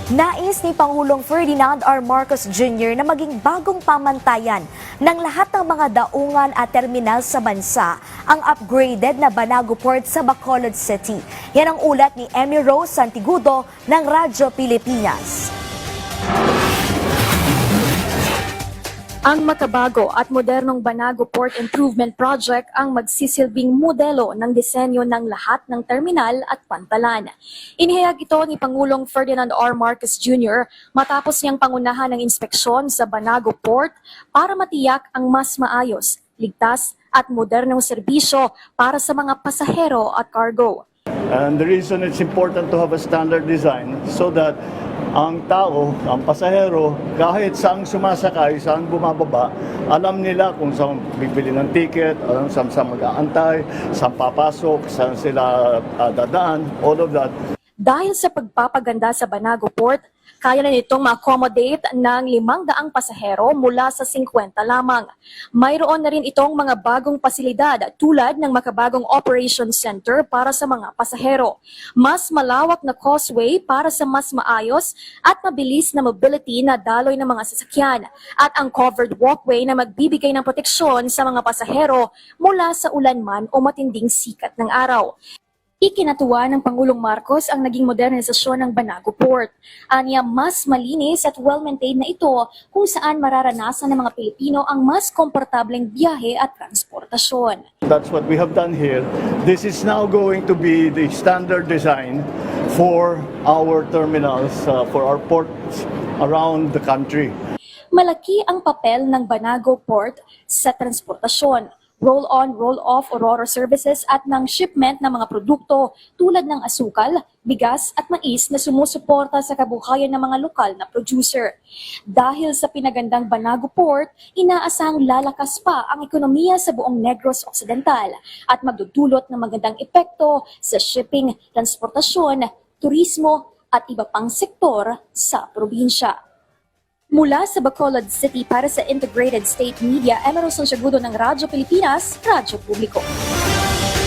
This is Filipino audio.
Nais ni Pangulong Ferdinand R. Marcos Jr. na maging bagong pamantayan ng lahat ng mga daungan at terminal sa bansa ang upgraded na Banago Port sa Bacolod City. Yan ang ulat ni Emmy Rose Santigudo ng Radyo Pilipinas. Ang makabago at modernong Banago Port Improvement Project ang magsisilbing modelo ng disenyo ng lahat ng terminal at pantalan. Inihayag ito ni Pangulong Ferdinand R. Marcos Jr. matapos niyang pangunahan ng inspeksyon sa Banago Port para matiyak ang mas maayos, ligtas at modernong serbisyo para sa mga pasahero at cargo. And the reason it's important to have a standard design so that ang tao, ang pasahero, kahit saan sumasakay, saan bumababa, alam nila kung saan bibili ng ticket, alam saan mag-aantay, saan papasok, saan sila dadaan, all of that. Dahil sa pagpapaganda sa Banago Port, kaya na nitong ma-accommodate ng 500 pasahero mula sa 50 lamang. Mayroon na rin itong mga bagong pasilidad tulad ng makabagong Operation Center para sa mga pasahero. Mas malawak na causeway para sa mas maayos at mabilis na mobility na daloy ng mga sasakyan at ang covered walkway na magbibigay ng proteksyon sa mga pasahero mula sa ulan man o matinding sikat ng araw. Ikinatuwa ng Pangulong Marcos ang naging modernisasyon ng Banago Port. Aniya mas malinis at well-maintained na ito kung saan mararanasan ng mga Pilipino ang mas komportableng biyahe at transportasyon. That's what we have done here. This is now going to be the standard design for our terminals, for our ports around the country. Malaki ang papel ng Banago Port sa transportasyon, roll-on, roll-off o RORO services at ng shipment ng mga produkto tulad ng asukal, bigas at mais na sumusuporta sa kabuhayan ng mga lokal na producer. Dahil sa pinagandang Banago Port, inaasahang lalakas pa ang ekonomiya sa buong Negros Occidental at magdudulot ng magandang epekto sa shipping, transportasyon, turismo at iba pang sektor sa probinsya. Mula sa Bacolod City para sa Integrated State Media, Emmy Rose Santigudo ng Radyo Pilipinas, Radyo Publiko.